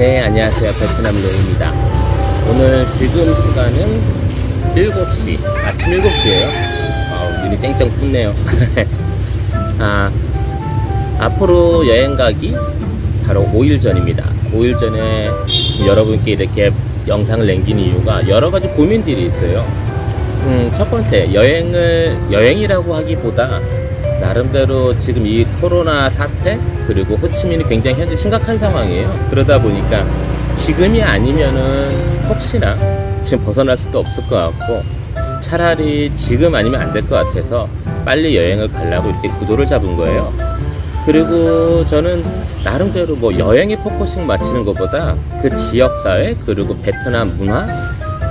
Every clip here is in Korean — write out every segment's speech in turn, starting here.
네, 안녕하세요. 베트남 로우입니다. 오늘 지금 시간은 7시, 아침 7시에요. 눈이 땡땡 붓네요. 앞으로 여행 가기 바로 5일 전입니다. 5일 전에 지금 여러분께 이렇게 영상을 남긴 이유가 여러가지 고민들이 있어요. 첫 번째, 여행이라고 하기보다 나름대로 지금 이 코로나 사태, 그리고 호치민이 굉장히 현재 심각한 상황이에요. 그러다 보니까 지금이 아니면은 혹시나 지금 벗어날 수도 없을 것 같고, 차라리 지금 아니면 안 될 것 같아서 빨리 여행을 가려고 이렇게 구도를 잡은 거예요. 그리고 저는 나름대로 뭐 여행에 포커싱 맞추는 것보다 그 지역사회, 그리고 베트남 문화,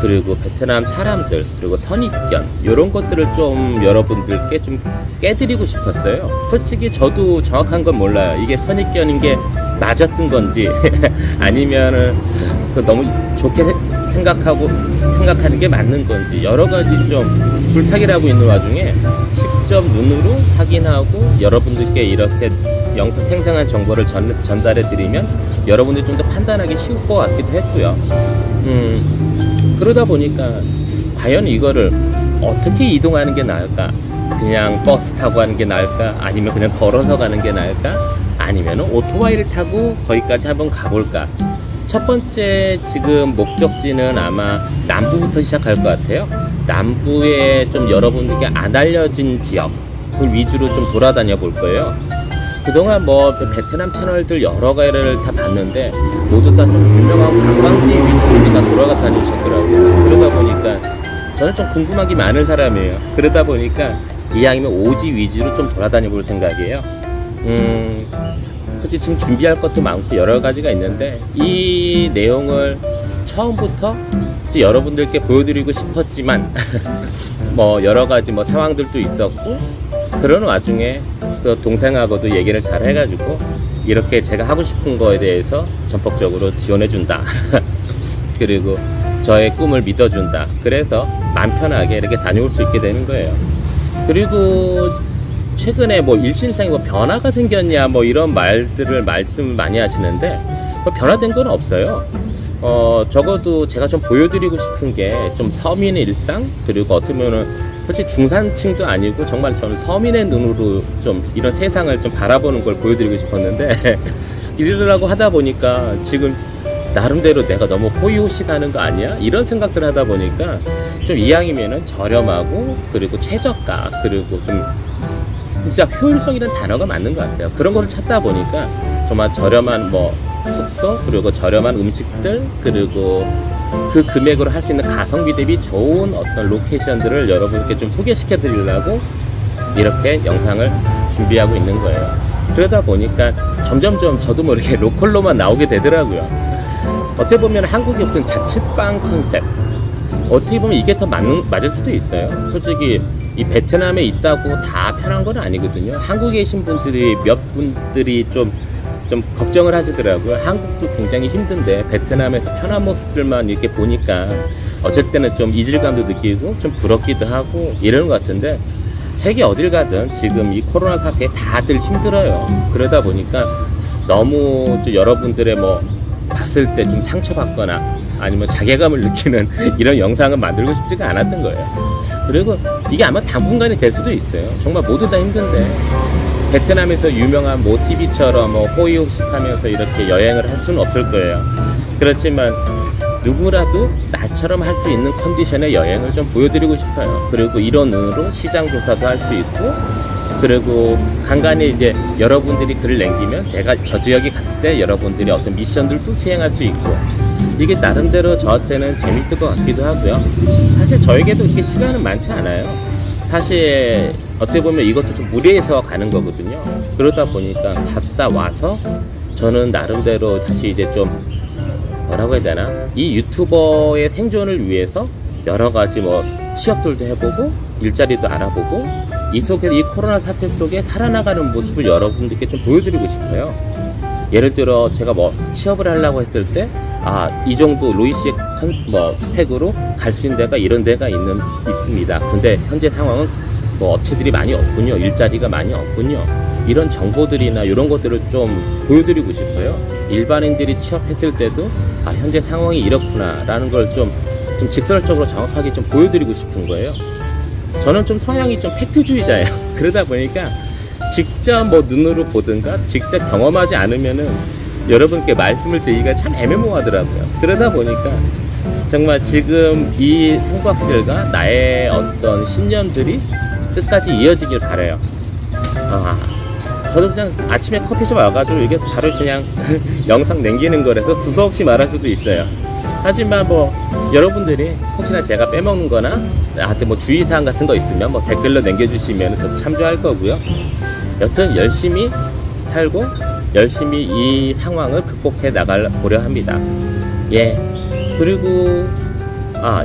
그리고 베트남 사람들, 그리고 선입견, 이런 것들을 좀 여러분들께 좀 깨드리고 싶었어요. 솔직히 저도 정확한 건 몰라요. 이게 선입견인 게 맞았던 건지 아니면은 너무 좋게 생각하는 게 맞는 건지, 여러 가지 좀 줄타기라고 있는 와중에 직접 눈으로 확인하고 여러분들께 이렇게 영상 생생한 정보를 전달해 드리면 여러분들이 좀 더 판단하기 쉬울 것 같기도 했고요. 그러다 보니까 과연 이거를 어떻게 이동하는 게 나을까? 그냥 버스 타고 가는 게 나을까? 아니면 그냥 걸어서 가는 게 나을까? 아니면 오토바이를 타고 거기까지 한번 가볼까? 첫 번째 지금 목적지는 아마 남부부터 시작할 것 같아요. 남부에 좀 여러분들께 안 알려진 지역 위주로 좀 돌아다녀 볼 거예요. 그동안 뭐 베트남 채널들 여러 가지를 다 봤는데 모두 다 좀 유명하고 관광지 위주로 다 돌아가 다니셨더라고요. 그러다 보니까 저는 좀 궁금한 게 많은 사람이에요. 그러다 보니까 이왕이면 오지 위주로 좀 돌아다녀 볼 생각이에요. 솔직히 지금 준비할 것도 많고 여러 가지가 있는데 이 내용을 처음부터 여러분들께 보여드리고 싶었지만 뭐 여러 가지 뭐 상황들도 있었고, 그런 와중에 그 동생하고도 얘기를 잘 해가지고 이렇게 제가 하고 싶은 거에 대해서 전폭적으로 지원해준다. 그리고 저의 꿈을 믿어준다. 그래서 마음 편하게 이렇게 다녀올 수 있게 되는 거예요. 그리고 최근에 뭐 일신상에 뭐 변화가 생겼냐 뭐 이런 말들을 말씀 많이 하시는데 뭐 변화된 건 없어요. 적어도 제가 좀 보여드리고 싶은 게 좀 서민의 일상, 그리고 어떻게 보면은 솔직히 중산층도 아니고 정말 저는 서민의 눈으로 좀 이런 세상을 좀 바라보는 걸 보여드리고 싶었는데 이러려고 하다 보니까 지금 나름대로 내가 너무 호의호식하는 거 아니야? 이런 생각들 하다 보니까 좀 이왕이면은 저렴하고, 그리고 최저가, 그리고 좀 진짜 효율성이라는 단어가 맞는 것 같아요. 그런 거를 찾다 보니까 정말 저렴한 뭐 숙소, 그리고 저렴한 음식들, 그리고 그 금액으로 할 수 있는 가성비 대비 좋은 어떤 로케이션들을 여러분께 좀 소개시켜 드리려고 이렇게 영상을 준비하고 있는 거예요. 그러다 보니까 점점점 저도 모르게 로컬로만 나오게 되더라고요. 어떻게 보면 한국이 무슨 자취방 컨셉, 어떻게 보면 이게 더 맞을 수도 있어요. 솔직히 이 베트남에 있다고 다 편한 건 아니거든요. 한국에 계신 분들이 몇 분들이 좀 걱정을 하시더라고요. 한국도 굉장히 힘든데 베트남에서 편한 모습들만 이렇게 보니까 어쩔 때는 좀 이질감도 느끼고 좀 부럽기도 하고 이러는 것 같은데, 세계 어딜 가든 지금 이 코로나 사태에 다들 힘들어요. 그러다 보니까 너무 좀 여러분들의 뭐 봤을 때 좀 상처받거나 아니면 자괴감을 느끼는 이런 영상을 만들고 싶지가 않았던 거예요. 그리고 이게 아마 당분간이 될 수도 있어요. 정말 모두 다 힘든데 베트남에서 유명한 뭐 TV처럼 뭐 호의호식하면서 이렇게 여행을 할 수는 없을 거예요. 그렇지만 누구라도 나처럼 할 수 있는 컨디션의 여행을 좀 보여드리고 싶어요. 그리고 이런 눈으로 시장 조사도 할 수 있고, 그리고 간간히 이제 여러분들이 글을 남기면 제가 저 지역에 갔을 때 여러분들이 어떤 미션들도 수행할 수 있고, 이게 나름대로 저한테는 재밌을 것 같기도 하고요. 사실 저에게도 그렇게 시간은 많지 않아요. 사실 어떻게 보면 이것도 좀 무리해서 가는 거거든요. 그러다 보니까 갔다 와서 저는 나름대로 다시 이제 좀 뭐라고 해야 되나, 이 유튜버의 생존을 위해서 여러 가지 뭐 취업들도 해보고 일자리도 알아보고 이 속에, 이 코로나 사태 속에 살아나가는 모습을 여러분들께 좀 보여드리고 싶어요. 예를 들어 제가 뭐 취업을 하려고 했을 때 이 정도 로이시의 뭐 스펙으로 갈 수 있는 데가 이런 데가 있습니다. 근데 현재 상황은 뭐 업체들이 많이 없군요. 일자리가 많이 없군요. 이런 정보들이나 이런 것들을 좀 보여드리고 싶어요. 일반인들이 취업했을 때도 아, 현재 상황이 이렇구나 라는 걸 좀 직설적으로 정확하게 좀 보여드리고 싶은 거예요. 저는 좀 성향이 좀 팩트주의자예요. 그러다 보니까 직접 뭐 눈으로 보든가 직접 경험하지 않으면은 여러분께 말씀을 드리기가 참 애매모호하더라고요. 그러다 보니까 정말 지금 이 생각들과 나의 어떤 신념들이 끝까지 이어지길 바라요. 저도 그냥 아침에 커피숍 와가지고 이게 바로 그냥 영상 남기는 거라서 두서없이 말할 수도 있어요. 하지만 뭐 여러분들이 혹시나 제가 빼먹는 거나 나한테 뭐 주의사항 같은 거 있으면 뭐 댓글로 남겨주시면 저도 참조할 거고요. 여튼 열심히 살고 열심히 이 상황을 극복해 나가보려 합니다. 예. 그리고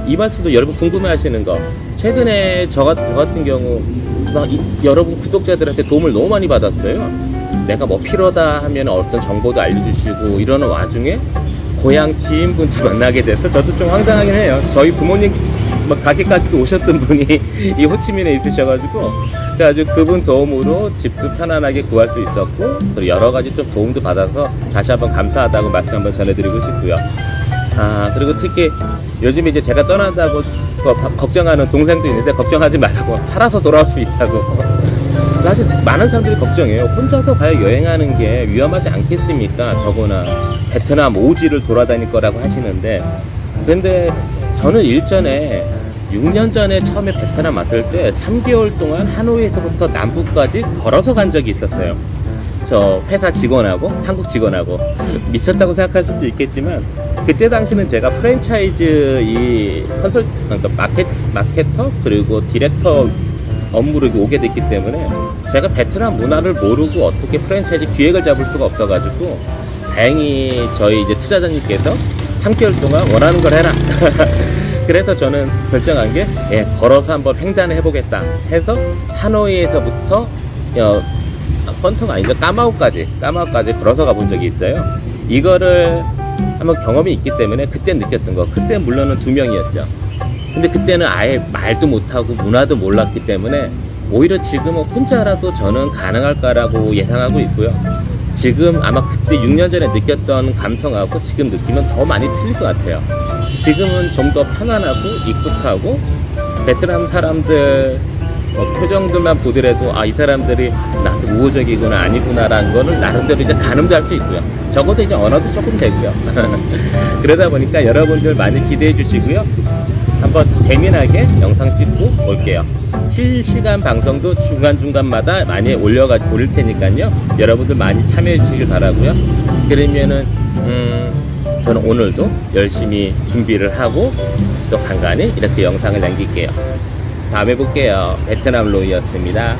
이 말씀도 여러분 궁금해 하시는 거, 최근에 저 같은 경우 여러분 구독자들한테 도움을 너무 많이 받았어요. 내가 뭐 필요하다 하면 어떤 정보도 알려주시고 이러는 와중에 고향 지인분도 만나게 돼서 저도 좀 황당하긴 해요. 저희 부모님 가게까지도 오셨던 분이 이 호치민에 있으셔가지고 그래가지고 그분 도움으로 집도 편안하게 구할 수 있었고, 그리고 여러 가지 좀 도움도 받아서 다시 한번 감사하다고 말씀 한번 전해드리고 싶고요. 그리고 특히 요즘에 이제 제가 떠난다고 걱정하는 동생도 있는데 걱정하지 말라고, 살아서 돌아올 수 있다고. 사실 많은 사람들이 걱정해요. 혼자서 과연 여행하는 게 위험하지 않겠습니까? 더구나 베트남 오지를 돌아다닐 거라고 하시는데, 근데 저는 일전에 6년 전에 처음에 베트남 왔을 때 3개월 동안 하노이에서부터 남부까지 걸어서 간 적이 있었어요. 저 회사 직원하고, 한국 직원하고. 미쳤다고 생각할 수도 있겠지만 그때 당시는 제가 프랜차이즈 그러니까 마케터 그리고 디렉터 업무를 오게 됐기 때문에 제가 베트남 문화를 모르고 어떻게 프랜차이즈 기획을 잡을 수가 없어가지고, 다행히 저희 이제 투자자님께서 3개월 동안 원하는 걸 해라. 그래서 저는 결정한 게 걸어서 한번 횡단을 해보겠다 해서 하노이에서부터 펀터가 아니죠, 까마오까지 걸어서 가본 적이 있어요. 이거를 한번 경험이 있기 때문에 그때 느꼈던 거, 그때 물론은 2명이었죠. 근데 그때는 아예 말도 못하고 문화도 몰랐기 때문에 오히려 지금은 혼자라도 저는 가능할까라고 예상하고 있고요. 지금 아마 그때 6년 전에 느꼈던 감성하고 지금 느끼면 더 많이 틀릴 것 같아요. 지금은 좀 더 편안하고 익숙하고, 베트남 사람들 표정들만 보더라도 이 사람들이 나한테 우호적이구나 아니구나 라는 거는 나름대로 이제 가늠도 할 수 있고요. 적어도 이제 언어도 조금 되고요. 그러다 보니까 여러분들 많이 기대해 주시고요. 한번 재미나게 영상 찍고 올게요. 실시간 방송도 중간중간마다 많이 올릴 테니까요. 여러분들 많이 참여해 주시길 바라고요. 그러면은 저는 오늘도 열심히 준비를 하고 또 간간히 이렇게 영상을 남길게요. 다음에 볼게요. 베트남 로이였습니다.